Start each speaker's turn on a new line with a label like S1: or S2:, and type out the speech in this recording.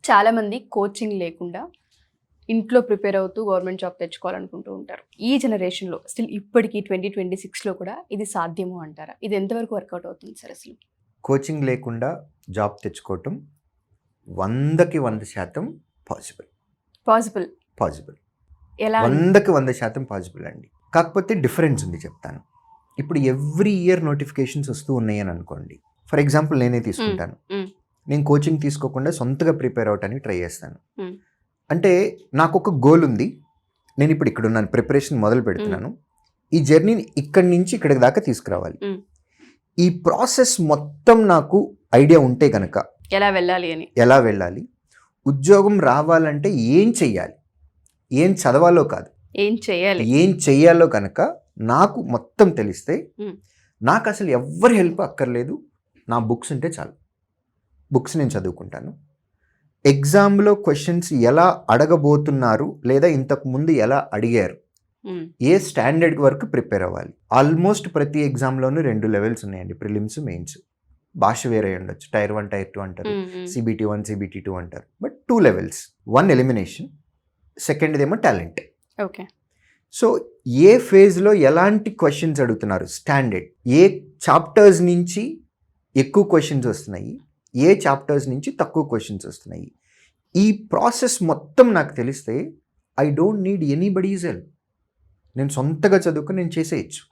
S1: చాలామంది కోచింగ్ లేకుండా ఇంట్లో ప్రిపేర్ అవుతూ గవర్నమెంట్ జాబ్ తెచ్చుకోవాలనుకుంటూ ఉంటారు. ఈ జనరేషన్లో స్టిల్ ఇప్పటికీ 2026లో కూడా ఇది సాధ్యము అంటారా? ఇది ఎంతవరకు వర్కౌట్ అవుతుంది సార్ అసలు?
S2: కోచింగ్ లేకుండా జాబ్ తెచ్చుకోవటం 100% పాసిబుల్.
S1: పాసిబుల్ ఎలా?
S2: 100% పాసిబుల్ అండి. కాకపోతే డిఫరెన్స్ ఉంది, చెప్తాను. ఇప్పుడు ఎవ్రీ ఇయర్ నోటిఫికేషన్స్ వస్తూ ఉన్నాయి అని అనుకోండి. ఫర్ ఎగ్జాంపుల్ నేనే తీసుకుంటాను. నేను కోచింగ్ తీసుకోకుండా సొంతగా ప్రిపేర్ అవటానికి ట్రై చేస్తాను. అంటే నాకు ఒక గోల్ ఉంది. నేను ఇప్పుడు ఇక్కడ ఉన్నాను, ప్రిపరేషన్ మొదలు పెడుతున్నాను. ఈ జర్నీని ఇక్కడి నుంచి ఇక్కడికి దాకా తీసుకురావాలి. ఈ ప్రాసెస్ మొత్తం నాకు ఐడియా ఉంటే గనక ఎలా వెళ్ళాలి, ఉద్యోగం రావాలంటే ఏం చెయ్యాలి, ఏం చదవాలో కాదు, ఏం చెయ్యాలో కనుక నాకు మొత్తం తెలిస్తే నాకు అసలు ఎవ్వరి హెల్ప్ అక్కర్లేదు. నా బుక్స్ ఉంటే చాలు. బుక్స్ నేను చదువుకుంటాను. ఎగ్జామ్లో క్వశ్చన్స్ ఎలా అడగబోతున్నారు లేదా ఇంతకు ముందు ఎలా అడిగారు, ఏ స్టాండర్డ్ వరకు ప్రిపేర్ అవ్వాలి. ఆల్మోస్ట్ ప్రతి ఎగ్జామ్లోనూ 2 లెవెల్స్ ఉన్నాయండి, ప్రిలిమ్స్, మెయిన్స్. భాష వేరే ఉండొచ్చు, టైర్ 1 టైర్ 2 అంటారు, CBT 1 CBT 2 అంటారు. బట్ 2 లెవెల్స్, 1 ఎలిమినేషన్, సెకండ్దేమో టాలెంట్.
S1: ఓకే.
S2: సో ఏ ఫేజ్లో ఎలాంటి క్వశ్చన్స్ అడుగుతున్నారు, స్టాండర్డ్, ఏ చాప్టర్స్ నుంచి ఎక్కువ క్వశ్చన్స్ వస్తున్నాయి, ఏ చాప్టర్స్ నుంచి తక్కువ క్వశ్చన్స్ వస్తున్నాయి, ఈ ప్రాసెస్ మొత్తం నాకు తెలిస్తే I don't need anybody's help. నేను సొంతగా చదువుకుని నేను చేసేయచ్చు.